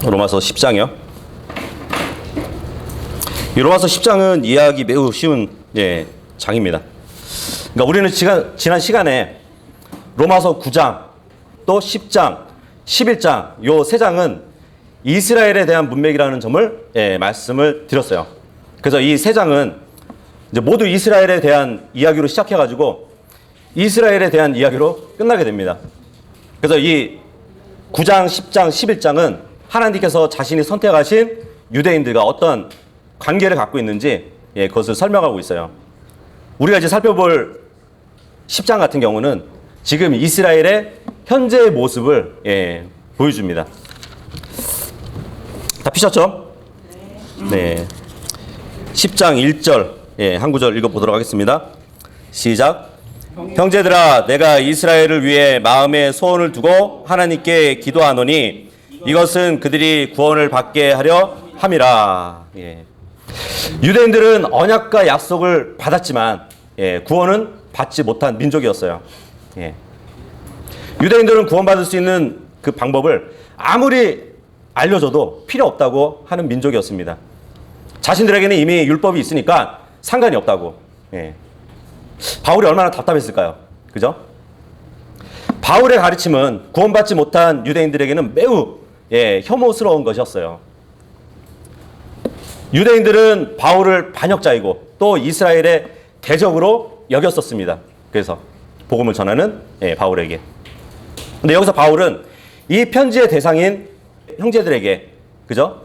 로마서 10장이요. 이 로마서 10장은 이해하기 매우 쉬운 장입니다. 그러니까 우리는 지난 시간에 로마서 9장, 또 10장, 11장 요 세 장은 이스라엘에 대한 문맥이라는 점을 말씀을 드렸어요. 그래서 이 세 장은 이제 모두 이스라엘에 대한 이야기로 시작해가지고 이스라엘에 대한 이야기로 끝나게 됩니다. 그래서 이 9장, 10장, 11장은 하나님께서 자신이 선택하신 유대인들과 어떤 관계를 갖고 있는지 그것을 설명하고 있어요. 우리가 이제 살펴볼 10장 같은 경우는 지금 이스라엘의 현재의 모습을 보여줍니다. 다 피셨죠? 네. 10장 1절 한 구절 읽어보도록 하겠습니다. 시작. 형제들아, 내가 이스라엘을 위해 마음에 소원을 두고 하나님께 기도하노니 이것은 그들이 구원을 받게 하려 함이라. 유대인들은 언약과 약속을 받았지만 구원은 받지 못한 민족이었어요. 유대인들은 구원받을 수 있는 그 방법을 아무리 알려줘도 필요 없다고 하는 민족이었습니다. 자신들에게는 이미 율법이 있으니까 상관이 없다고. 바울이 얼마나 답답했을까요? 그죠? 바울의 가르침은 구원받지 못한 유대인들에게는 매우 혐오스러운 것이었어요. 유대인들은 바울을 반역자이고 또 이스라엘의 대적으로 여겼었습니다. 그래서 복음을 전하는 바울에게. 근데 여기서 바울은 이 편지의 대상인 형제들에게, 그죠?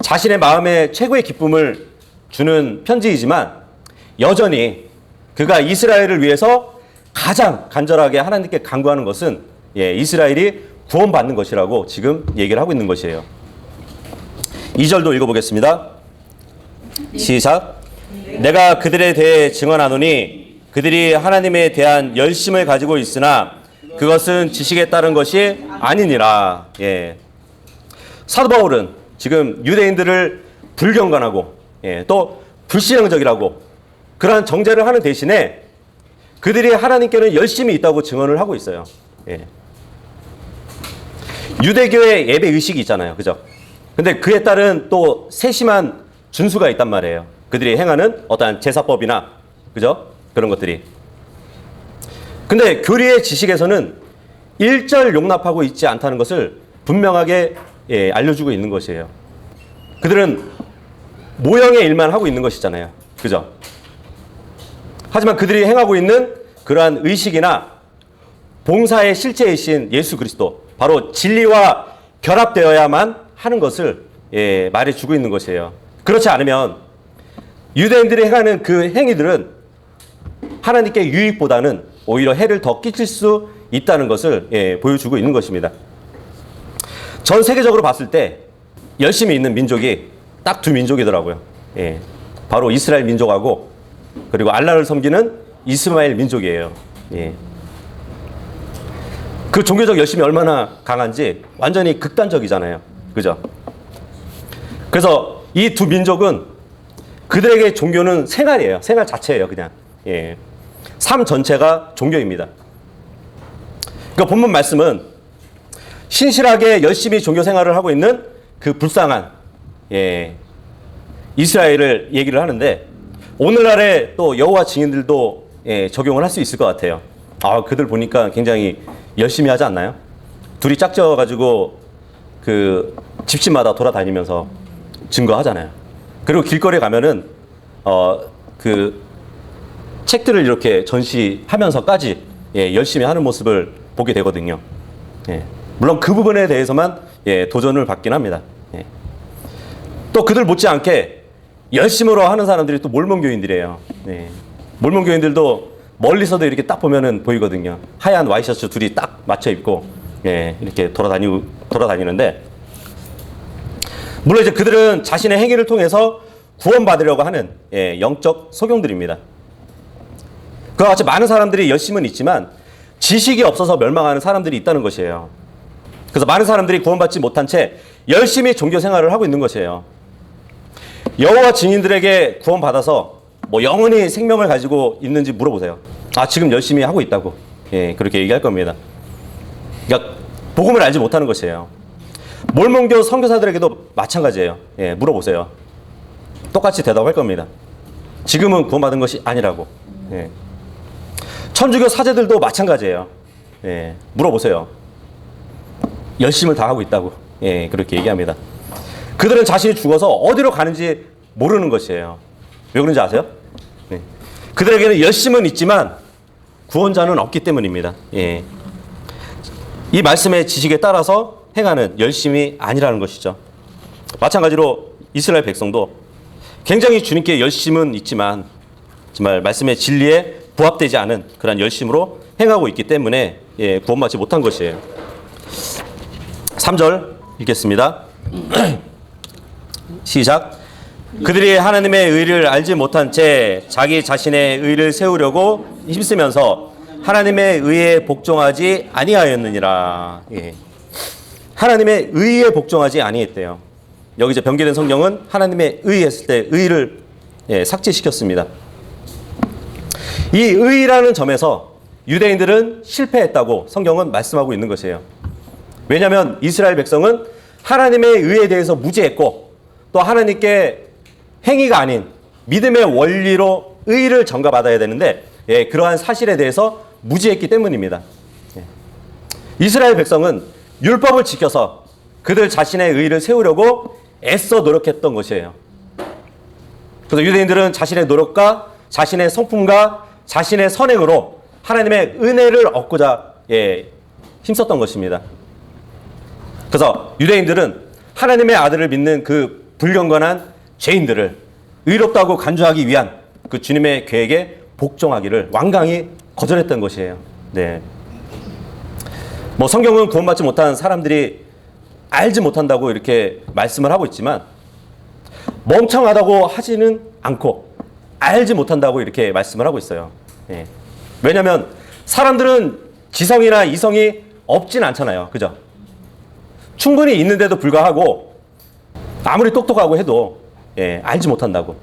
자신의 마음에 최고의 기쁨을 주는 편지이지만 여전히 그가 이스라엘을 위해서 가장 간절하게 하나님께 간구하는 것은 이스라엘이 구원받는 것이라고 지금 얘기를 하고 있는 것이에요. 2절도 읽어보겠습니다. 시작. 내가 그들에 대해 증언하노니 그들이 하나님에 대한 열심을 가지고 있으나 그것은 지식에 따른 것이 아니니라. 사도 바울은 지금 유대인들을 불경건하고 또 불신앙적이라고 그러한 정죄를 하는 대신에 그들이 하나님께는 열심히 있다고 증언을 하고 있어요. 유대교의 예배 의식이 있잖아요. 그죠? 근데 그에 따른 또 세심한 준수가 있단 말이에요. 그들이 행하는 어떠한 제사법이나, 그죠? 그런 것들이. 근데 교리의 지식에서는 일절 용납하고 있지 않다는 것을 분명하게 알려주고 있는 것이에요. 그들은 모형의 일만 하고 있는 것이잖아요. 그죠? 하지만 그들이 행하고 있는 그러한 의식이나 봉사의 실체이신 예수 그리스도, 바로 진리와 결합되어야만 하는 것을 말해주고 있는 것이에요. 그렇지 않으면 유대인들이 행하는 그 행위들은 하나님께 유익보다는 오히려 해를 더 끼칠 수 있다는 것을 보여주고 있는 것입니다. 전 세계적으로 봤을 때 열심히 있는 민족이 딱 두 민족이더라고요. 바로 이스라엘 민족하고 그리고 알라를 섬기는 이스마엘 민족이에요. 그 종교적 열심이 얼마나 강한지 완전히 극단적이잖아요. 그죠? 그래서 이 두 민족은 그들에게 종교는 생활이에요. 생활 자체예요, 그냥. 삶 전체가 종교입니다. 그러니까 본문 말씀은 신실하게 열심히 종교 생활을 하고 있는 그 불쌍한 이스라엘을 얘기를 하는데 오늘날의 또 여호와 증인들도 적용을 할 수 있을 것 같아요. 그들 보니까 굉장히 열심히 하지 않나요? 둘이 짝져가지고 그 집집마다 돌아다니면서 증거하잖아요. 그리고 길거리에 가면은 그 책들을 이렇게 전시하면서까지 열심히 하는 모습을 보게 되거든요. 물론 그 부분에 대해서만 도전을 받긴 합니다. 또 그들 못지않게 열심으로 하는 사람들이 또 몰몬교인들이에요. 몰몬교인들도 멀리서도 이렇게 딱 보면은 보이거든요. 하얀 와이셔츠 둘이 딱 맞춰 입고 이렇게 돌아다니는데, 물론 이제 그들은 자신의 행위를 통해서 구원받으려고 하는 영적 소경들입니다. 그와 같이 많은 사람들이 열심은 있지만 지식이 없어서 멸망하는 사람들이 있다는 것이에요. 그래서 많은 사람들이 구원받지 못한 채 열심히 종교 생활을 하고 있는 것이에요. 여호와 증인들에게 구원받아서 뭐 영원히 생명을 가지고 있는지 물어보세요. 지금 열심히 하고 있다고. 그렇게 얘기할 겁니다. 그러니까 복음을 알지 못하는 것이에요. 몰몬교 선교사들에게도 마찬가지예요. 예, 물어보세요. 똑같이 대답할 겁니다. 지금은 구원받은 것이 아니라고. 예. 천주교 사제들도 마찬가지예요. 예, 물어보세요. 열심을 다하고 있다고. 예, 그렇게 얘기합니다. 그들은 자신이 죽어서 어디로 가는지 모르는 것이에요. 왜 그런지 아세요? 예. 그들에게는 열심은 있지만 구원자는 없기 때문입니다. 예. 이 말씀의 지식에 따라서 행하는 열심이 아니라는 것이죠. 마찬가지로 이스라엘 백성도 굉장히 주님께 열심은 있지만 정말 말씀의 진리에 부합되지 않은 그런 열심으로 행하고 있기 때문에 예, 구원받지 못한 것이에요. 3절 읽겠습니다. 시작. 그들이 하나님의 의를 알지 못한 채 자기 자신의 의를 세우려고 힘쓰면서 하나님의 의에 복종하지 아니하였느니라. 예. 하나님의 의에 복종하지 아니했대요. 여기 이제 변개된 성경은 하나님의 의했을 때 의를 예, 삭제시켰습니다. 이 의라는 점에서 유대인들은 실패했다고 성경은 말씀하고 있는 것이에요. 왜냐하면 이스라엘 백성은 하나님의 의에 대해서 무지했고 또 하나님께 행위가 아닌 믿음의 원리로 의를 전가받아야 되는데 예, 그러한 사실에 대해서 무지했기 때문입니다. 예. 이스라엘 백성은 율법을 지켜서 그들 자신의 의를 세우려고 애써 노력했던 것이에요. 그래서 유대인들은 자신의 노력과 자신의 성품과 자신의 선행으로 하나님의 은혜를 얻고자 예, 힘썼던 것입니다. 그래서 유대인들은 하나님의 아들을 믿는 그 불경건한 죄인들을 의롭다고 간주하기 위한 그 주님의 계획에 복종하기를 완강히 거절했던 것이에요. 네. 뭐 성경은 구원받지 못한 사람들이 알지 못한다고 이렇게 말씀을 하고 있지만 멍청하다고 하지는 않고 알지 못한다고 이렇게 말씀을 하고 있어요. 네. 왜냐하면 사람들은 지성이나 이성이 없진 않잖아요. 그죠? 충분히 있는데도 불구하고 아무리 똑똑하고 해도 예, 알지 못한다고.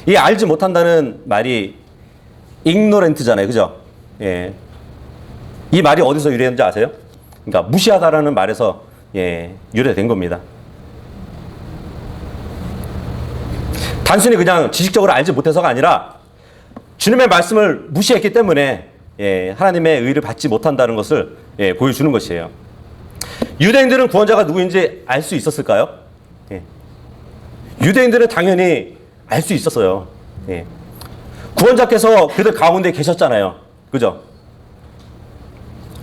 이 알지 못한다는 말이 ignorant잖아요. 그죠? 예. 이 말이 어디서 유래했는지 아세요? 그러니까 무시하다라는 말에서 예, 유래된 겁니다. 단순히 그냥 지식적으로 알지 못해서가 아니라 주님의 말씀을 무시했기 때문에 예, 하나님의 의를 받지 못한다는 것을 예, 보여주는 것이에요. 유대인들은 구원자가 누구인지 알 수 있었을까요? 예. 유대인들은 당연히 알 수 있었어요. 예. 구원자께서 그들 가운데 계셨잖아요. 그죠?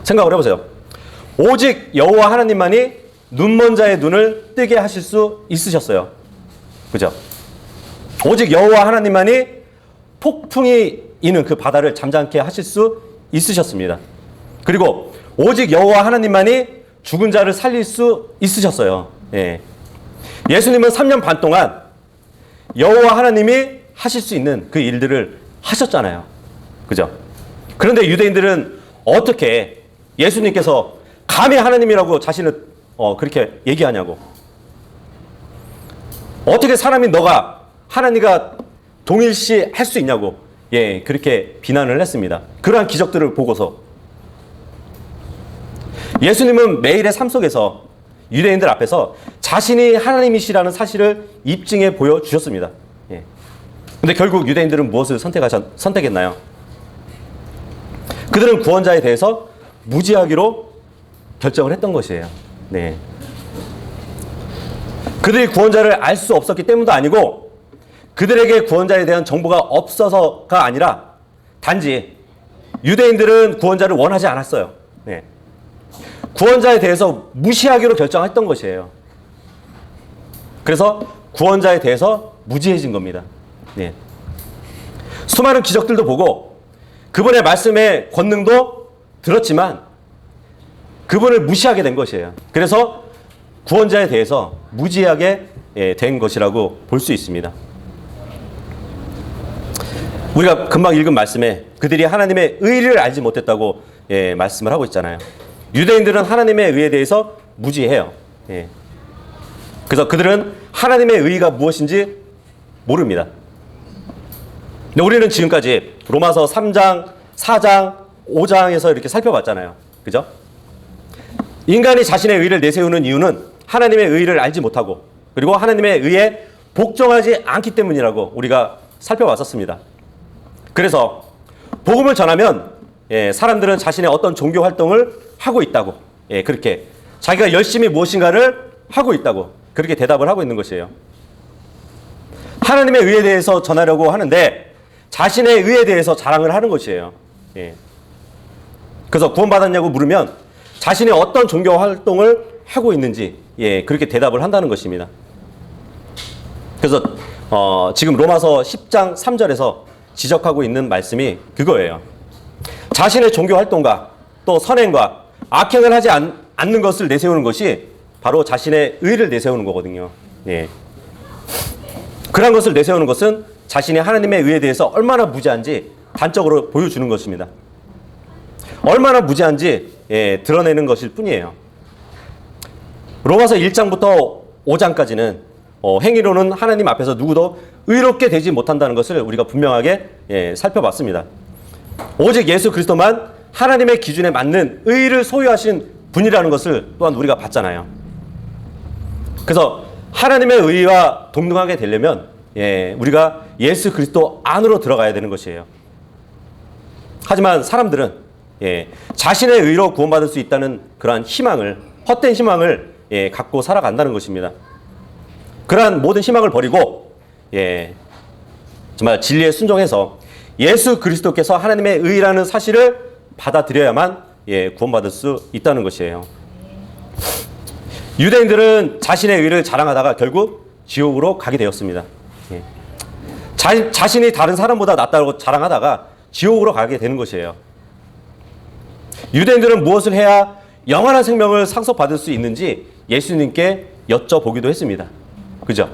생각을 해보세요. 오직 여호와 하나님만이 눈먼 자의 눈을 뜨게 하실 수 있으셨어요. 그죠? 오직 여호와 하나님만이 폭풍이 이는 그 바다를 잠잠케 하실 수 있으셨습니다. 그리고 오직 여호와 하나님만이 죽은 자를 살릴 수 있으셨어요. 예. 예수님은 3년 반 동안 여호와 하나님이 하실 수 있는 그 일들을 하셨잖아요. 그죠? 그런데 유대인들은 어떻게 예수님께서 감히 하나님이라고 자신을 그렇게 얘기하냐고. 어떻게 사람이 너가 하나님과 동일시 할 수 있냐고. 예, 그렇게 비난을 했습니다. 그러한 기적들을 보고서. 예수님은 매일의 삶 속에서 유대인들 앞에서 자신이 하나님이시라는 사실을 입증해 보여주셨습니다. 예. 근데 결국 유대인들은 무엇을 선택했나요? 그들은 구원자에 대해서 무지하기로 결정을 했던 것이에요. 네. 그들이 구원자를 알 수 없었기 때문도 아니고 그들에게 구원자에 대한 정보가 없어서가 아니라 단지 유대인들은 구원자를 원하지 않았어요. 네. 구원자에 대해서 무시하기로 결정했던 것이에요. 그래서 구원자에 대해서 무지해진 겁니다. 네. 수많은 기적들도 보고 그분의 말씀의 권능도 들었지만 그분을 무시하게 된 것이에요. 그래서 구원자에 대해서 무지하게 된 것이라고 볼 수 있습니다. 우리가 금방 읽은 말씀에 그들이 하나님의 의를 알지 못했다고 말씀을 하고 있잖아요. 유대인들은 하나님의 의에 대해서 무지해요. 예. 그래서 그들은 하나님의 의가 무엇인지 모릅니다. 근데 우리는 지금까지 로마서 3장, 4장, 5장에서 이렇게 살펴봤잖아요. 그죠? 인간이 자신의 의를 내세우는 이유는 하나님의 의를 알지 못하고 그리고 하나님의 의에 복종하지 않기 때문이라고 우리가 살펴봤었습니다. 그래서 복음을 전하면 사람들은 자신의 어떤 종교 활동을 하고 있다고 그렇게 자기가 열심히 무엇인가를 하고 있다고 그렇게 대답을 하고 있는 것이에요. 하나님의 의에 대해서 전하려고 하는데 자신의 의에 대해서 자랑을 하는 것이에요. 그래서 구원받았냐고 물으면 자신이 어떤 종교 활동을 하고 있는지 그렇게 대답을 한다는 것입니다. 그래서 지금 로마서 10장 3절에서 지적하고 있는 말씀이 그거예요. 자신의 종교 활동과 또 선행과 악행을 하지 않는 것을 내세우는 것이 바로 자신의 의를 내세우는 거거든요. 그런 것을 내세우는 것은 자신이 하나님의 의에 대해서 얼마나 무지한지 단적으로 보여주는 것입니다. 얼마나 무지한지 드러내는 것일 뿐이에요. 로마서 1장부터 5장까지는 행위로는 하나님 앞에서 누구도 의롭게 되지 못한다는 것을 우리가 분명하게 살펴봤습니다. 오직 예수 그리스도만 하나님의 기준에 맞는 의를 소유하신 분이라는 것을 또한 우리가 봤잖아요. 그래서 하나님의 의와 동등하게 되려면 우리가 예수 그리스도 안으로 들어가야 되는 것이에요. 하지만 사람들은 자신의 의로 구원받을 수 있다는 그러한 희망을, 헛된 희망을 갖고 살아간다는 것입니다. 그러한 모든 희망을 버리고 정말 진리에 순종해서 예수 그리스도께서 하나님의 의라는 사실을 받아들여야만 구원받을 수 있다는 것이에요. 유대인들은 자신의 의를 자랑하다가 결국 지옥으로 가게 되었습니다. 자신이 다른 사람보다 낫다고 자랑하다가 지옥으로 가게 되는 것이에요. 유대인들은 무엇을 해야 영원한 생명을 상속받을 수 있는지 예수님께 여쭤보기도 했습니다. 그죠?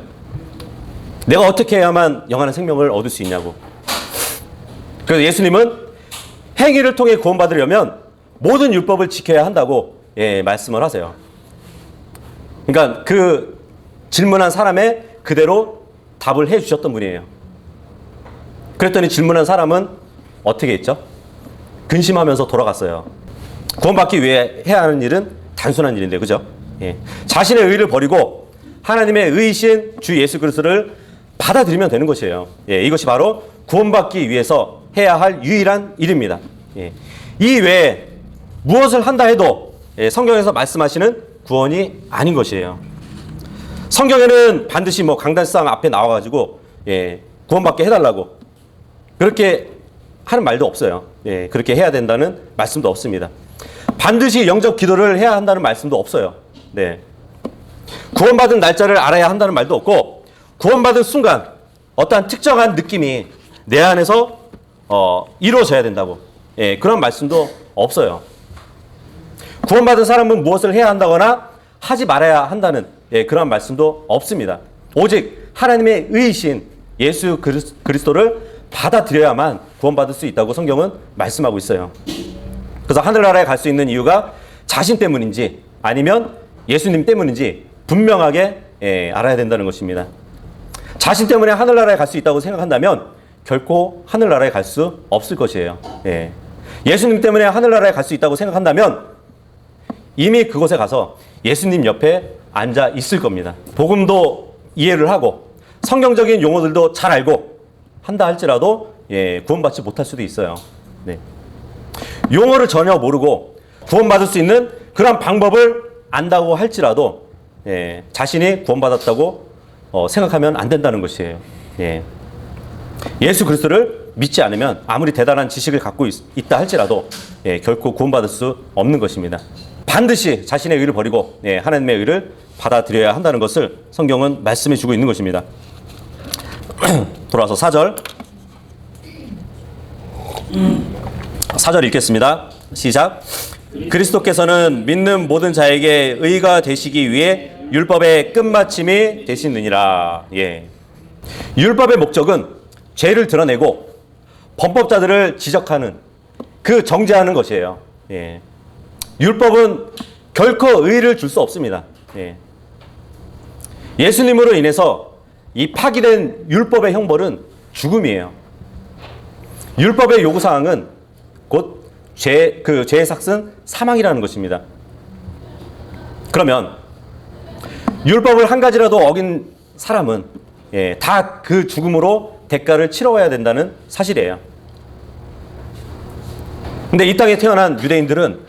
내가 어떻게 해야만 영원한 생명을 얻을 수 있냐고. 그래서 예수님은 행위를 통해 구원받으려면 모든 율법을 지켜야 한다고 말씀을 하세요. 그러니까 그 질문한 사람의 그대로 답을 해 주셨던 분이에요. 그랬더니 질문한 사람은 어떻게 했죠? 근심하면서 돌아갔어요. 구원받기 위해 해야 하는 일은 단순한 일인데, 그죠? 자신의 의를 버리고 하나님의 의이신 주 예수 그리스도를 받아들이면 되는 것이에요. 이것이 바로 구원받기 위해서 해야 할 유일한 일입니다. 이 외에 무엇을 한다 해도 성경에서 말씀하시는 구원이 아닌 것이에요. 성경에는 반드시 강단상 앞에 나와가지고 구원받게 해달라고 그렇게 하는 말도 없어요. 그렇게 해야 된다는 말씀도 없습니다. 반드시 영접 기도를 해야 한다는 말씀도 없어요. 구원받은 날짜를 알아야 한다는 말도 없고 구원받은 순간 어떠한 특정한 느낌이 내 안에서 이루어져야 된다고 그런 말씀도 없어요. 구원받은 사람은 무엇을 해야 한다거나 하지 말아야 한다는 그런 말씀도 없습니다. 오직 하나님의 의이신 예수 그리스도를 받아들여야만 구원받을 수 있다고 성경은 말씀하고 있어요. 그래서 하늘나라에 갈 수 있는 이유가 자신 때문인지 아니면 예수님 때문인지 분명하게 알아야 된다는 것입니다. 자신 때문에 하늘나라에 갈 수 있다고 생각한다면 결코 하늘나라에 갈 수 없을 것이에요. 예수님 때문에 하늘나라에 갈 수 있다고 생각한다면 이미 그곳에 가서 예수님 옆에 앉아 있을 겁니다. 복음도 이해를 하고 성경적인 용어들도 잘 알고 한다 할지라도 구원받지 못할 수도 있어요. 용어를 전혀 모르고 구원받을 수 있는 그런 방법을 안다고 할지라도 자신이 구원받았다고 생각하면 안 된다는 것이에요. 예수 그리스도를 믿지 않으면 아무리 대단한 지식을 갖고 있다 할지라도 결코 구원받을 수 없는 것입니다. 반드시 자신의 의를 버리고 하나님의 의를 받아들여야 한다는 것을 성경은 말씀해 주고 있는 것입니다. 돌아와서 4절. 4절 읽겠습니다. 시작. 그리스도께서는 믿는 모든 자에게 의가 되시기 위해 율법의 끝마침이 되시느니라. 율법의 목적은 죄를 드러내고 범법자들을 지적하는 그 정죄하는 것이에요. 율법은 결코 의를 줄 수 없습니다. 예수님으로 인해서 이 파기된 율법의 형벌은 죽음이에요. 율법의 요구사항은 곧 죄의 삭은 사망이라는 것입니다. 그러면 율법을 한 가지라도 어긴 사람은 다 그 죽음으로 대가를 치러야 된다는 사실이에요. 근데 이 땅에 태어난 유대인들은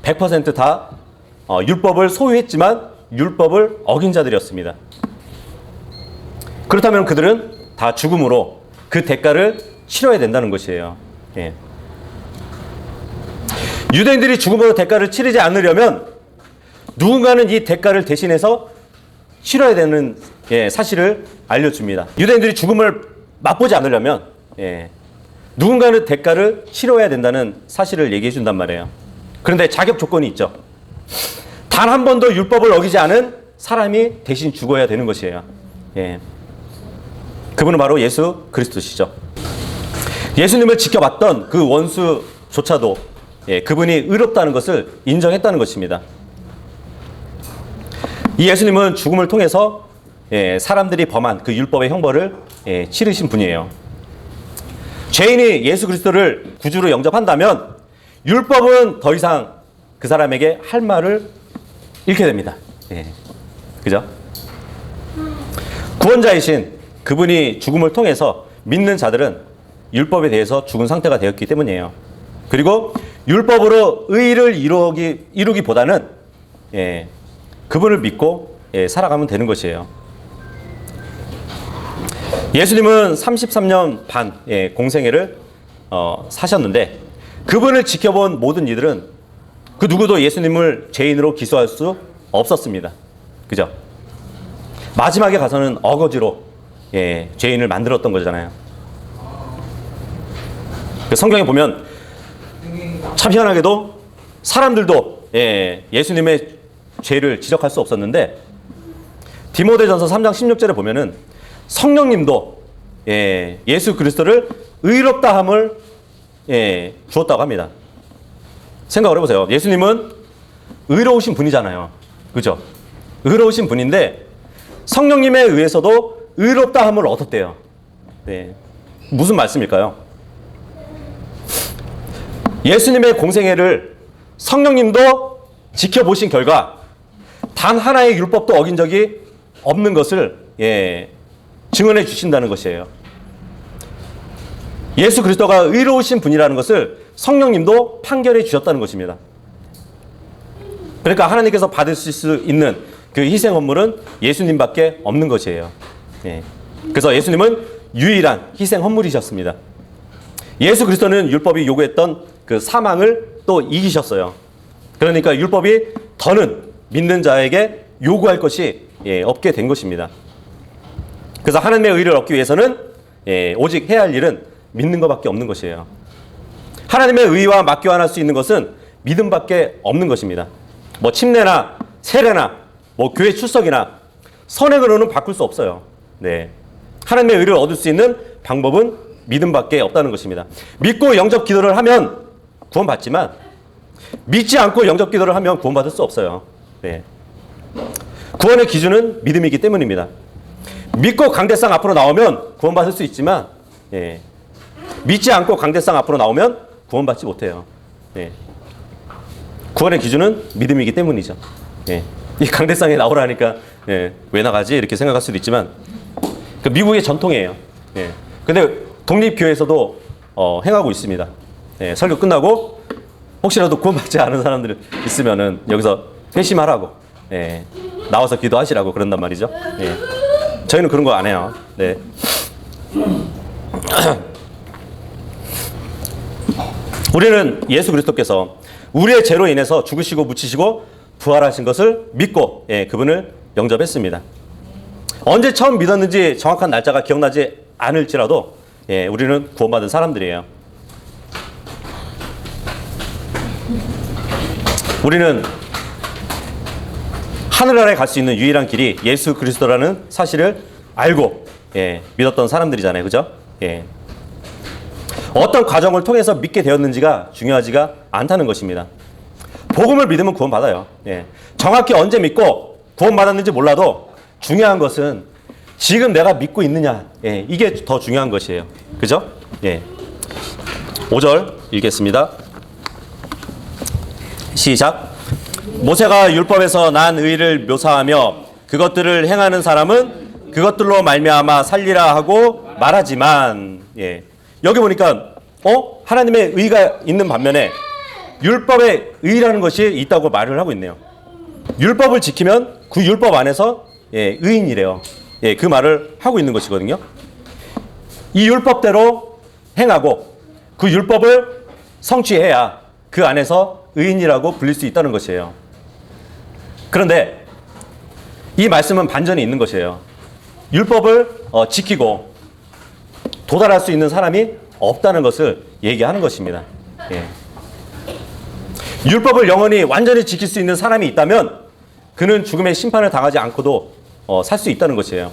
100%다 율법을 소유했지만 율법을 어긴 자들이었습니다. 그렇다면 그들은 다 죽음으로 그 대가를 치러야 된다는 것이에요. 유대인들이 죽음으로 대가를 치르지 않으려면 누군가는 이 대가를 대신해서 치러야 되는 사실을 알려줍니다. 유대인들이 죽음을 맛보지 않으려면 누군가는 대가를 치러야 된다는 사실을 얘기해 준단 말이에요. 그런데 자격 조건이 있죠. 단 한 번도 율법을 어기지 않은 사람이 대신 죽어야 되는 것이에요. 그분은 바로 예수 그리스도시죠. 예수님을 지켜봤던 그 원수조차도 그분이 의롭다는 것을 인정했다는 것입니다. 이 예수님은 죽음을 통해서 사람들이 범한 그 율법의 형벌을 치르신 분이에요. 죄인이 예수 그리스도를 구주로 영접한다면 율법은 더 이상 그 사람에게 할 말을 잃게 됩니다. 그죠? 구원자이신 그분이 죽음을 통해서 믿는 자들은 율법에 대해서 죽은 상태가 되었기 때문이에요. 그리고 율법으로 의를 이루기보다는 그분을 믿고 살아가면 되는 것이에요. 예수님은 33년 반 공생애를 사셨는데 그분을 지켜본 모든 이들은 그 누구도 예수님을 죄인으로 기소할 수 없었습니다. 그죠? 마지막에 가서는 어거지로 죄인을 만들었던 거잖아요. 성경에 보면 참 희한하게도 사람들도 예수님의 죄를 지적할 수 없었는데 디모데전서 3장 16절에 보면은 성령님도 예수 그리스도를 의롭다함을 주었다고 합니다. 생각을 해보세요. 예수님은 의로우신 분이잖아요. 그죠? 의로우신 분인데 성령님에 의해서도 의롭다함을 얻었대요. 무슨 말씀일까요? 예수님의 공생애를 성령님도 지켜보신 결과 단 하나의 율법도 어긴 적이 없는 것을 증언해 주신다는 것이에요. 예수 그리스도가 의로우신 분이라는 것을 성령님도 판결해 주셨다는 것입니다. 그러니까 하나님께서 받으실 수 있는 그 희생 헌물은 예수님밖에 없는 것이에요. 그래서 예수님은 유일한 희생 헌물이셨습니다. 예수 그리스도는 율법이 요구했던 그 사망을 또 이기셨어요. 그러니까 율법이 더는 믿는 자에게 요구할 것이 없게 된 것입니다. 그래서 하나님의 의를 얻기 위해서는 오직 해야 할 일은 믿는 것밖에 없는 것이에요. 하나님의 의와 맞교환할 수 있는 것은 믿음밖에 없는 것입니다. 뭐 침례나 세례나 뭐 교회 출석이나 선행으로는 바꿀 수 없어요. 하나님의 의를 얻을 수 있는 방법은 믿음밖에 없다는 것입니다. 믿고 영접 기도를 하면 구원받지만 믿지 않고 영접 기도를 하면 구원받을 수 없어요. 구원의 기준은 믿음이기 때문입니다. 믿고 강대상 앞으로 나오면 구원받을 수 있지만 믿지 않고 강대상 앞으로 나오면 구원받지 못해요. 구원의 기준은 믿음이기 때문이죠. 이 강대상에 나오라니까 왜 나가지? 이렇게 생각할 수도 있지만 그 미국의 전통이에요. 근데 독립교회에서도 행하고 있습니다. 설교 끝나고 혹시라도 구원받지 않은 사람들 있으면은 여기서 회심하라고 나와서 기도하시라고 그런단 말이죠. 저희는 그런 거 안 해요. 우리는 예수 그리스도께서 우리의 죄로 인해서 죽으시고 묻히시고 부활하신 것을 믿고 그분을 영접했습니다. 언제 처음 믿었는지 정확한 날짜가 기억나지 않을지라도 우리는 구원받은 사람들이에요. 우리는 하늘나라에 갈 수 있는 유일한 길이 예수 그리스도라는 사실을 알고 믿었던 사람들이잖아요. 그죠? 어떤 과정을 통해서 믿게 되었는지가 중요하지가 않다는 것입니다. 복음을 믿으면 구원받아요. 정확히 언제 믿고 구원받았는지 몰라도 중요한 것은 지금 내가 믿고 있느냐, 이게 더 중요한 것이에요. 그죠? 5절 읽겠습니다. 시작. 모세가 율법에서 난 의를 묘사하며 그것들을 행하는 사람은 그것들로 말미암아 살리라 하고 말하지만, 예. 여기 보니까 하나님의 의가 있는 반면에 율법의 의라는 것이 있다고 말을 하고 있네요. 율법을 지키면 그 율법 안에서 의인이래요. 예, 그 말을 하고 있는 것이거든요. 이 율법대로 행하고 그 율법을 성취해야 그 안에서 의인이라고 불릴 수 있다는 것이에요. 그런데 이 말씀은 반전이 있는 것이에요. 율법을 지키고 도달할 수 있는 사람이 없다는 것을 얘기하는 것입니다. 예. 율법을 영원히 완전히 지킬 수 있는 사람이 있다면 그는 죽음의 심판을 당하지 않고도 살 수 있다는 것이에요.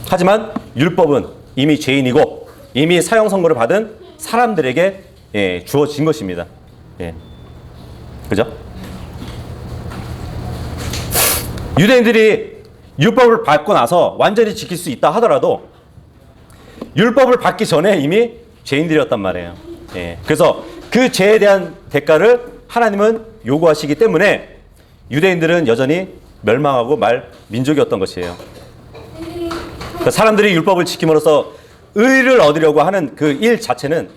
하지만 율법은 이미 죄인이고 이미 사형 선고를 받은 사람들에게 주어진 것입니다. 예. 그죠? 유대인들이 율법을 받고 나서 완전히 지킬 수 있다 하더라도 율법을 받기 전에 이미 죄인들이었단 말이에요. 예. 그래서 그 죄에 대한 대가를 하나님은 요구하시기 때문에 유대인들은 여전히 멸망하고 말 민족이었던 것이에요. 그러니까 사람들이 율법을 지킴으로써 의를 얻으려고 하는 그 일 자체는,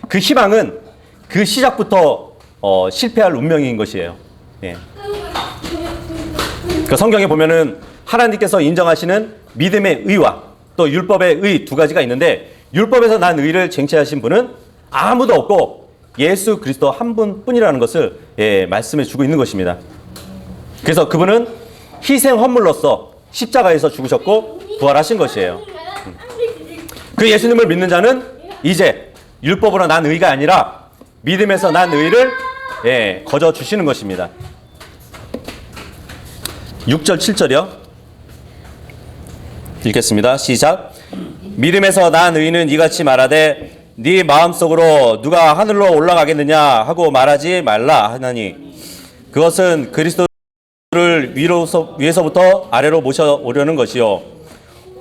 그 희망은 그 시작부터 실패할 운명인 것이에요. 예. 그러니까 성경에 보면은 하나님께서 인정하시는 믿음의 의와 또 율법의 의 두 가지가 있는데, 율법에서 난 의를 쟁취하신 분은 아무도 없고 예수 그리스도 한 분뿐이라는 것을 말씀해 주고 있는 것입니다. 그래서 그분은 희생 헌물로서 십자가에서 죽으셨고 부활하신 것이에요. 그 예수님을 믿는 자는 이제 율법으로 난 의가 아니라 믿음에서 난 의를 거저 주시는 것입니다. 6절 7절이요. 읽겠습니다. 시작. 믿음에서 난 의는 이같이 말하되 네 마음속으로 누가 하늘로 올라가겠느냐 하고 말하지 말라 하나니 그것은 그리스도를 위에서부터 아래로 모셔오려는 것이요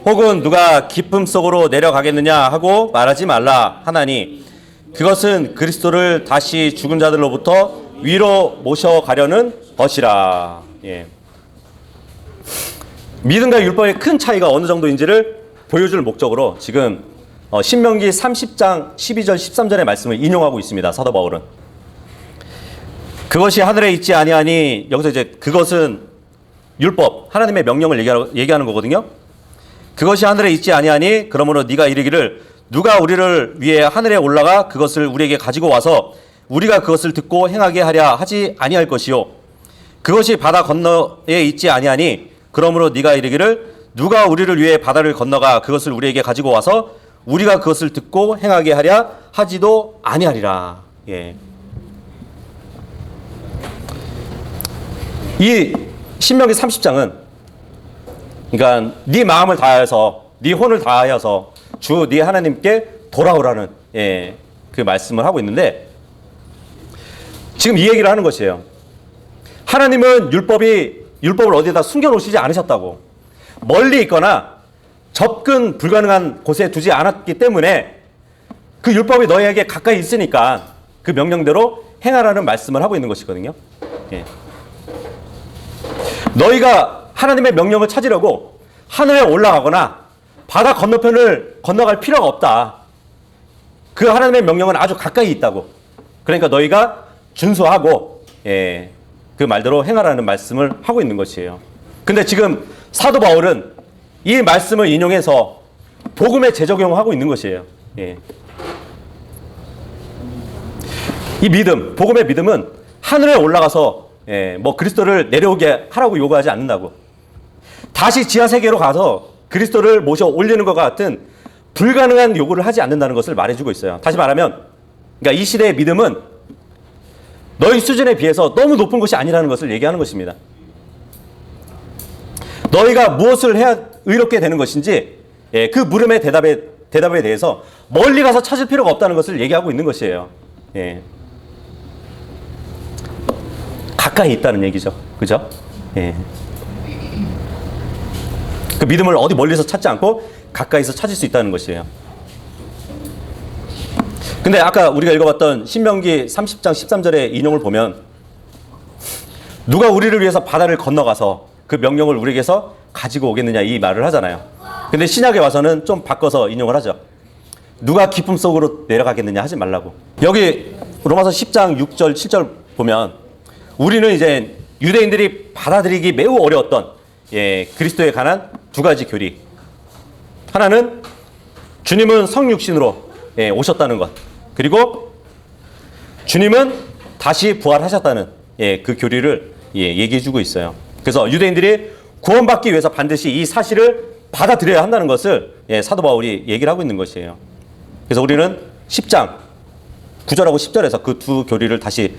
혹은 누가 깊음 속으로 내려가겠느냐 하고 말하지 말라 하나니 그것은 그리스도를 다시 죽은 자들로부터 위로 모셔가려는 것이라. 예. 믿음과 율법의 큰 차이가 어느 정도인지를 보여줄 목적으로 지금 신명기 30장 12절 13절의 말씀을 인용하고 있습니다. 사도 바울은. 그것이 하늘에 있지 아니하니, 여기서 이제 그것은 율법, 하나님의 명령을 얘기하는 거거든요. 그것이 하늘에 있지 아니하니 그러므로 네가 이르기를 누가 우리를 위해 하늘에 올라가 그것을 우리에게 가지고 와서 우리가 그것을 듣고 행하게 하랴 하지 아니할 것이요 그것이 바다 건너에 있지 아니하니 그러므로 네가 이르기를 누가 우리를 위해 바다를 건너가 그것을 우리에게 가지고 와서 우리가 그것을 듣고 행하게 하랴 하지도 아니하리라. 예. 이 신명기 30장은 그러니까 네 마음을 다하여서 네 혼을 다하여서 주 네 하나님께 돌아오라는 그 말씀을 하고 있는데, 지금 이 얘기를 하는 것이에요. 하나님은 율법을 어디에다 숨겨놓으시지 않으셨다고. 멀리 있거나 접근 불가능한 곳에 두지 않았기 때문에 그 율법이 너희에게 가까이 있으니까 그 명령대로 행하라는 말씀을 하고 있는 것이거든요. 예. 너희가 하나님의 명령을 찾으려고 하늘에 올라가거나 바다 건너편을 건너갈 필요가 없다. 그 하나님의 명령은 아주 가까이 있다고. 그러니까 너희가 준수하고 그 말대로 행하라는 말씀을 하고 있는 것이에요. 근데 지금 사도 바울은 이 말씀을 인용해서 복음에 재적용하고 있는 것이에요. 예. 이 믿음, 복음의 믿음은 하늘에 올라가서 뭐 그리스도를 내려오게 하라고 요구하지 않는다고. 다시 지하 세계로 가서 그리스도를 모셔 올리는 것과 같은 불가능한 요구를 하지 않는다는 것을 말해주고 있어요. 다시 말하면, 그러니까 이 시대의 믿음은 너희 수준에 비해서 너무 높은 것이 아니라는 것을 얘기하는 것입니다. 너희가 무엇을 해야 의롭게 되는 것인지 그 물음의 대답에 대해서 멀리 가서 찾을 필요가 없다는 것을 얘기하고 있는 것이에요. 예. 가까이 있다는 얘기죠. 그죠? 예. 그 믿음을 어디 멀리서 찾지 않고 가까이서 찾을 수 있다는 것이에요. 근데 아까 우리가 읽어봤던 신명기 30장 13절의 인용을 보면 누가 우리를 위해서 바다를 건너가서 그 명령을 우리에게서 가지고 오겠느냐 이 말을 하잖아요. 근데 신약에 와서는 좀 바꿔서 인용을 하죠. 누가 기쁨 속으로 내려가겠느냐 하지 말라고. 여기 로마서 10장 6절 7절 보면 우리는 이제 유대인들이 받아들이기 매우 어려웠던 그리스도에 관한 두 가지 교리. 하나는 주님은 성육신으로 오셨다는 것. 그리고 주님은 다시 부활하셨다는 그 교리를 얘기해주고 있어요. 그래서 유대인들이 구원받기 위해서 반드시 이 사실을 받아들여야 한다는 것을 사도 바울이 얘기를 하고 있는 것이에요. 그래서 우리는 10장 9절하고 10절에서 그 두 교리를 다시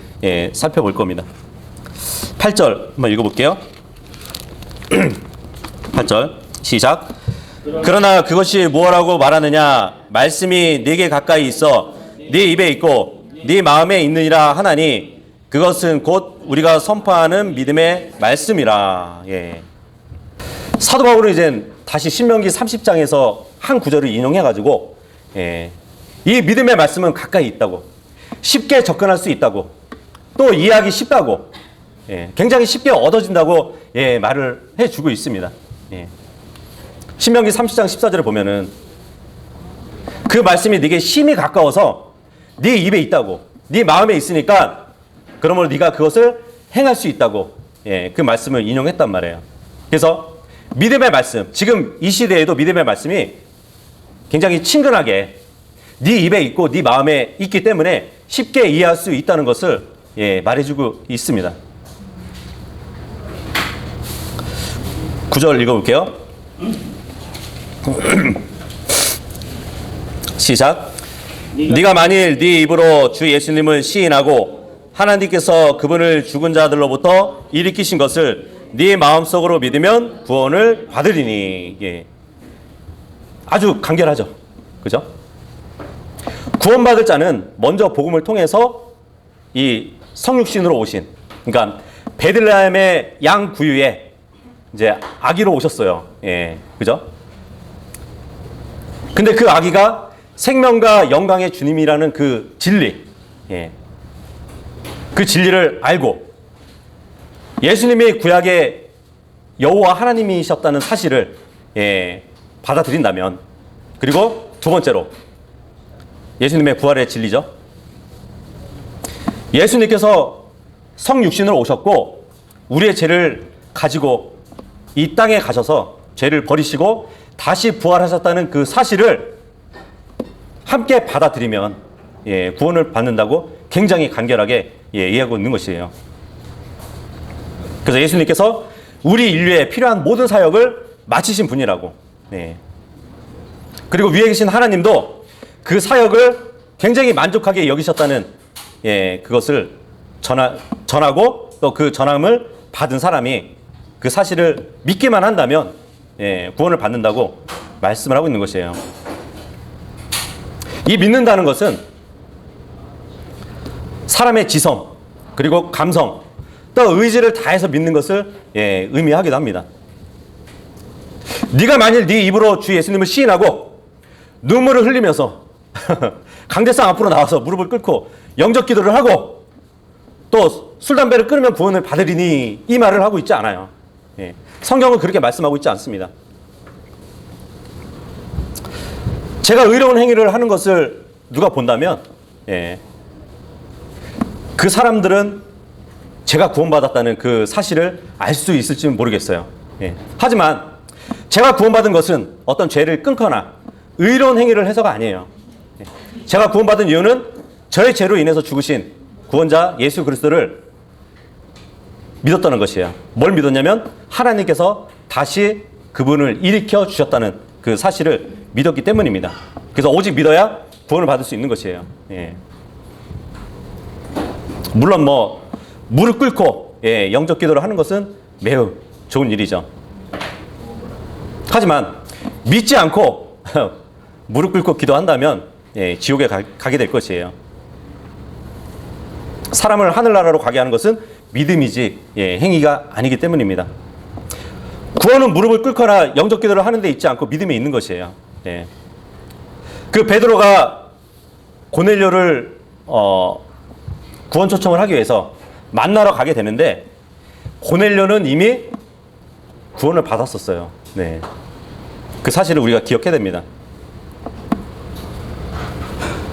살펴볼 겁니다. 8절 한번 읽어볼게요. 8절 시작. 그러나 그것이 무엇라고 말하느냐? 말씀이 네게 가까이 있어 네 입에 있고 네 마음에 있느니라 하나니 그것은 곧 우리가 선포하는 믿음의 말씀이라. 사도 바울은 이제 다시 신명기 30장에서 한 구절을 인용해가지고 이 믿음의 말씀은 가까이 있다고, 쉽게 접근할 수 있다고, 또 이해하기 쉽다고, 굉장히 쉽게 얻어진다고 말을 해주고 있습니다. 신명기 30장 14절에 보면은 그 말씀이 네게 심히 가까워서 네 입에 있다고, 네 마음에 있으니까 그러므로 네가 그것을 행할 수 있다고 그 말씀을 인용했단 말이에요. 그래서 믿음의 말씀, 지금 이 시대에도 믿음의 말씀이 굉장히 친근하게 네 입에 있고 네 마음에 있기 때문에 쉽게 이해할 수 있다는 것을 말해주고 있습니다. 9절 읽어볼게요. 시작. 네가 만일 네 입으로 주 예수님을 시인하고 하나님께서 그분을 죽은 자들로부터 일으키신 것을 네 마음속으로 믿으면 구원을 받으리니. 아주 간결하죠. 그죠? 구원받을 자는 먼저 복음을 통해서 이 성육신으로 오신, 그러니까 베들레헴의 양 구유에 이제 아기로 오셨어요. 그죠? 근데 그 아기가 생명과 영광의 주님이라는 그 진리, 그 진리를 알고 예수님이 구약의 여호와 하나님이셨다는 사실을 받아들인다면, 그리고 두 번째로 예수님의 부활의 진리죠. 예수님께서 성육신으로 오셨고 우리의 죄를 가지고 이 땅에 가셔서 죄를 버리시고 다시 부활하셨다는 그 사실을 함께 받아들이면 구원을 받는다고 굉장히 간결하게 이해하고 있는 것이에요. 그래서 예수님께서 우리 인류에 필요한 모든 사역을 마치신 분이라고. 그리고 위에 계신 하나님도 그 사역을 굉장히 만족하게 여기셨다는 그것을 전하고 또 그 전함을 받은 사람이 그 사실을 믿기만 한다면 구원을 받는다고 말씀을 하고 있는 것이에요. 이 믿는다는 것은 사람의 지성 그리고 감성 또 의지를 다해서 믿는 것을 의미하기도 합니다. 네가 만일 네 입으로 주 예수님을 시인하고 눈물을 흘리면서 강대상 앞으로 나와서 무릎을 꿇고 영적 기도를 하고 또 술, 담배를 끊으면 구원을 받으리니 이 말을 하고 있지 않아요. 성경은 그렇게 말씀하고 있지 않습니다. 제가 의로운 행위를 하는 것을 누가 본다면 그 사람들은 제가 구원받았다는 그 사실을 알 수 있을지는 모르겠어요. 하지만 제가 구원받은 것은 어떤 죄를 끊거나 의로운 행위를 해서가 아니에요. 제가 구원받은 이유는 저의 죄로 인해서 죽으신 구원자 예수 그리스도를 믿었다는 것이에요. 뭘 믿었냐면 하나님께서 다시 그분을 일으켜 주셨다는 그 사실을 믿었기 때문입니다. 그래서 오직 믿어야 구원을 받을 수 있는 것이에요. 물론 뭐 무릎 꿇고 영적 기도를 하는 것은 매우 좋은 일이죠. 하지만 믿지 않고 무릎 꿇고 기도한다면 지옥에 가게 될 것이에요. 사람을 하늘나라로 가게 하는 것은 믿음이지 행위가 아니기 때문입니다. 구원은 무릎을 꿇거나 영적 기도를 하는 데 있지 않고 믿음에 있는 것이에요. 그 베드로가 고넬료를 구원 초청을 하기 위해서 만나러 가게 되는데 고넬료는 이미 구원을 받았었어요. 네. 그 사실을 우리가 기억해야 됩니다.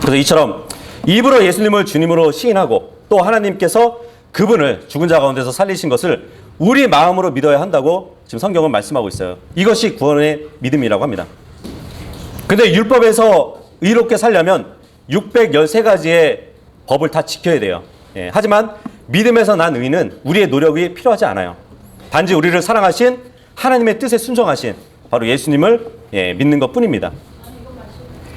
그래서 이처럼 입으로 예수님을 주님으로 시인하고 또 하나님께서 그분을 죽은 자 가운데서 살리신 것을 우리 마음으로 믿어야 한다고 지금 성경은 말씀하고 있어요. 이것이 구원의 믿음이라고 합니다. 근데 율법에서 의롭게 살려면 613가지의 법을 다 지켜야 돼요. 예, 하지만 믿음에서 난 의는 우리의 노력이 필요하지 않아요. 단지 우리를 사랑하신 하나님의 뜻에 순종하신 바로 예수님을 믿는 것 뿐입니다.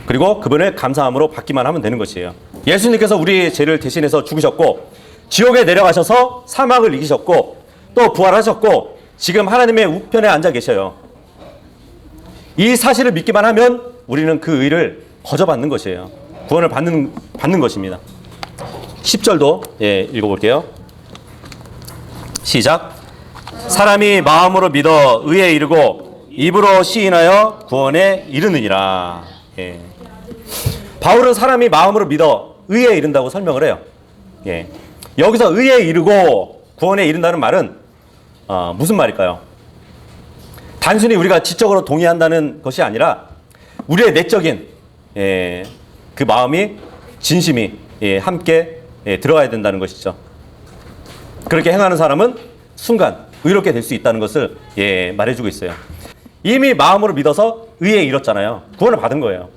그리고 그분을 감사함으로 받기만 하면 되는 것이에요. 예수님께서 우리의 죄를 대신해서 죽으셨고 지옥에 내려가셔서 사망을 이기셨고 또 부활하셨고 지금 하나님의 우편에 앉아 계셔요. 이 사실을 믿기만 하면 우리는 그 의를 거저받는 것이에요. 구원을 받는 것입니다. 10절도 읽어볼게요. 시작. 사람이 마음으로 믿어 의에 이르고 입으로 시인하여 구원에 이르느니라. 예. 바울은 사람이 마음으로 믿어 의에 이른다고 설명을 해요. 예. 여기서 의에 이르고 구원에 이른다는 말은 무슨 말일까요? 단순히 우리가 지적으로 동의한다는 것이 아니라 우리의 내적인 그 마음이 진심이 함께 들어가야 된다는 것이죠. 그렇게 행하는 사람은 순간 의롭게 될 수 있다는 것을 말해주고 있어요. 이미 마음으로 믿어서 의에 이뤘잖아요. 구원을 받은 거예요.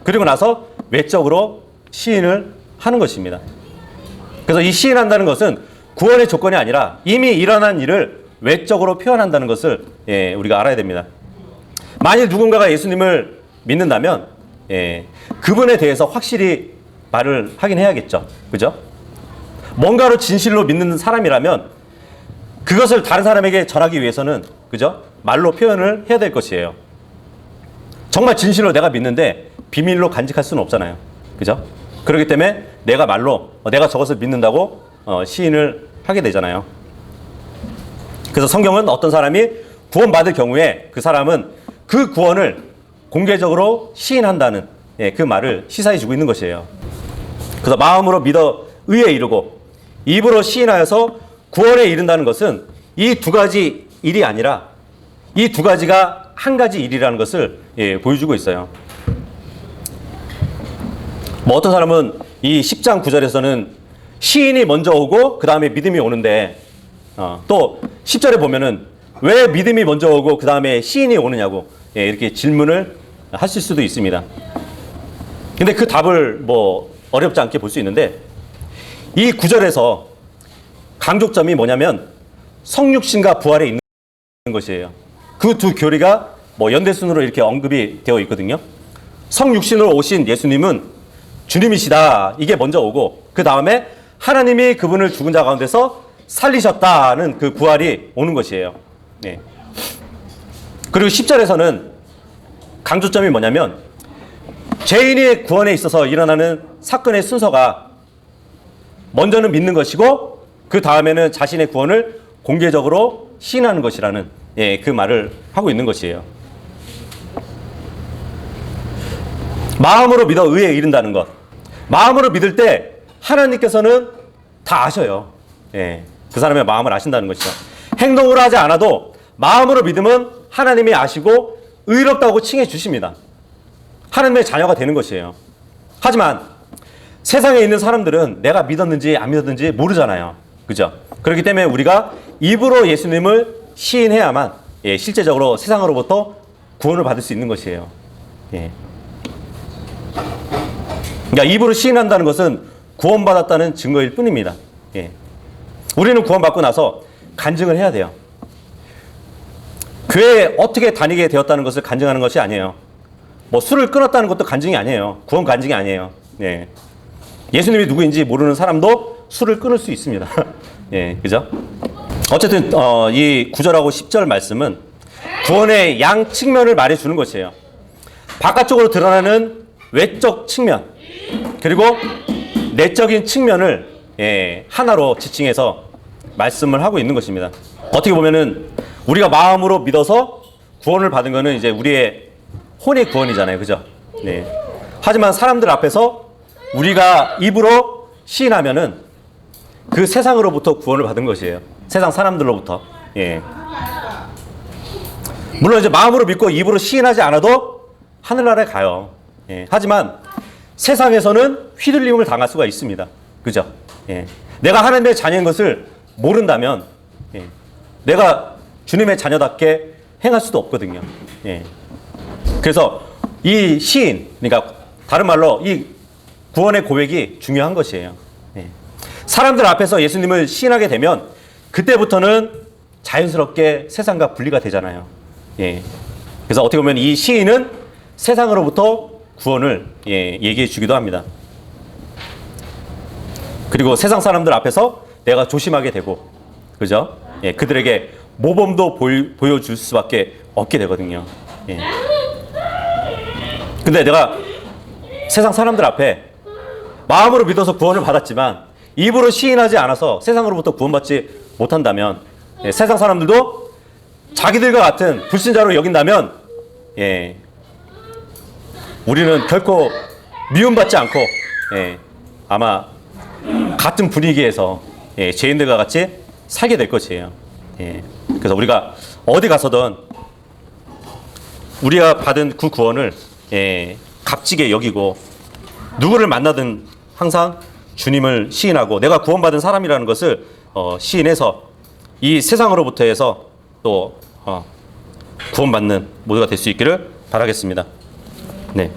그리고 나서 외적으로 시인을 하는 것입니다. 그래서 이 시인한다는 것은 구원의 조건이 아니라 이미 일어난 일을 외적으로 표현한다는 것을 우리가 알아야 됩니다. 만일 누군가가 예수님을 믿는다면 그분에 대해서 확실히 말을 하긴 해야겠죠. 그죠? 뭔가로 진실로 믿는 사람이라면 그것을 다른 사람에게 전하기 위해서는 그죠? 말로 표현을 해야 될 것이에요. 정말 진실로 내가 믿는데 비밀로 간직할 수는 없잖아요. 그죠? 그렇기 때문에 내가 말로 내가 저것을 믿는다고 시인을 하게 되잖아요. 그래서 성경은 어떤 사람이 구원받을 경우에 그 사람은 그 구원을 공개적으로 시인한다는 그 말을 시사해 주고 있는 것이에요. 그래서 마음으로 믿어 의에 이르고 입으로 시인하여서 구원에 이른다는 것은 이 두 가지 일이 아니라 이 두 가지가 한 가지 일이라는 것을 보여주고 있어요. 뭐 어떤 사람은 이 10장 9절에서는 시인이 먼저 오고 그 다음에 믿음이 오는데 또 10절에 보면은 왜 믿음이 먼저 오고 그 다음에 시인이 오느냐고 이렇게 질문을 하실 수도 있습니다. 근데 그 답을 뭐 어렵지 않게 볼 수 있는데 이 9절에서 강조점이 뭐냐면 성육신과 부활에 있는 것이에요. 그 두 교리가 뭐 연대순으로 이렇게 언급이 되어 있거든요. 성육신으로 오신 예수님은 주님이시다. 이게 먼저 오고 그 다음에 하나님이 그분을 죽은 자 가운데서 살리셨다는 그 부활이 오는 것이에요. 네. 그리고 10절에서는 강조점이 뭐냐면 죄인의 구원에 있어서 일어나는 사건의 순서가 먼저는 믿는 것이고 그 다음에는 자신의 구원을 공개적으로 시인하는 것이라는 그 말을 하고 있는 것이에요. 마음으로 믿어 의에 이른다는 것. 마음으로 믿을 때 하나님께서는 다 아셔요. 그 사람의 마음을 아신다는 것이죠. 행동으로 하지 않아도 마음으로 믿으면 하나님이 아시고 의롭다고 칭해 주십니다. 하나님의 자녀가 되는 것이에요. 하지만 세상에 있는 사람들은 내가 믿었는지 안 믿었는지 모르잖아요. 그죠? 그렇기 때문에 우리가 입으로 예수님을 시인해야만 실제적으로 세상으로부터 구원을 받을 수 있는 것이에요. 그러니까 입으로 시인한다는 것은 구원받았다는 증거일 뿐입니다. 우리는 구원받고 나서 간증을 해야 돼요. 교회에 어떻게 다니게 되었다는 것을 간증하는 것이 아니에요. 뭐 술을 끊었다는 것도 간증이 아니에요. 구원 간증이 아니에요. 예수님이 누구인지 모르는 사람도 술을 끊을 수 있습니다. 그죠? 어쨌든 이 9절하고 10절 말씀은 구원의 양 측면을 말해주는 것이에요. 바깥쪽으로 드러나는 외적 측면 그리고 내적인 측면을 하나로 지칭해서 말씀을 하고 있는 것입니다. 어떻게 보면은 우리가 마음으로 믿어서 구원을 받은 거는 이제 우리의 혼의 구원이잖아요. 그죠? 하지만 사람들 앞에서 우리가 입으로 시인하면은 그 세상으로부터 구원을 받은 것이에요. 세상 사람들로부터. 물론 이제 마음으로 믿고 입으로 시인하지 않아도 하늘나라에 가요. 예. 하지만 세상에서는 휘둘림을 당할 수가 있습니다. 그죠? 예. 내가 하나님의 자녀인 것을 모른다면 예. 내가 주님의 자녀답게 행할 수도 없거든요. 예. 그래서 이 시인, 그러니까 다른 말로 이 구원의 고백이 중요한 것이에요. 예. 사람들 앞에서 예수님을 시인하게 되면 그때부터는 자연스럽게 세상과 분리가 되잖아요. 예. 그래서 어떻게 보면 이 시인은 세상으로부터 구원을 얘기해 주기도 합니다. 그리고 세상 사람들 앞에서 내가 조심하게 되고, 그죠? 예, 그들에게 모범도 보여줄 수밖에 없게 되거든요. 예. 근데 내가 세상 사람들 앞에 마음으로 믿어서 구원을 받았지만 입으로 시인하지 않아서 세상으로부터 구원받지 못한다면 예, 세상 사람들도 자기들과 같은 불신자로 여긴다면 예, 우리는 결코 미움받지 않고 예, 아마 같은 분위기에서 예, 죄인들과 같이 살게 될 것이에요. 예, 그래서 우리가 어디 가서든 우리가 받은 그 구원을 예, 값지게 여기고 누구를 만나든 항상 주님을 시인하고 내가 구원받은 사람이라는 것을 시인해서 이 세상으로부터 해서 또 구원받는 모두가 될 수 있기를 바라겠습니다. 네.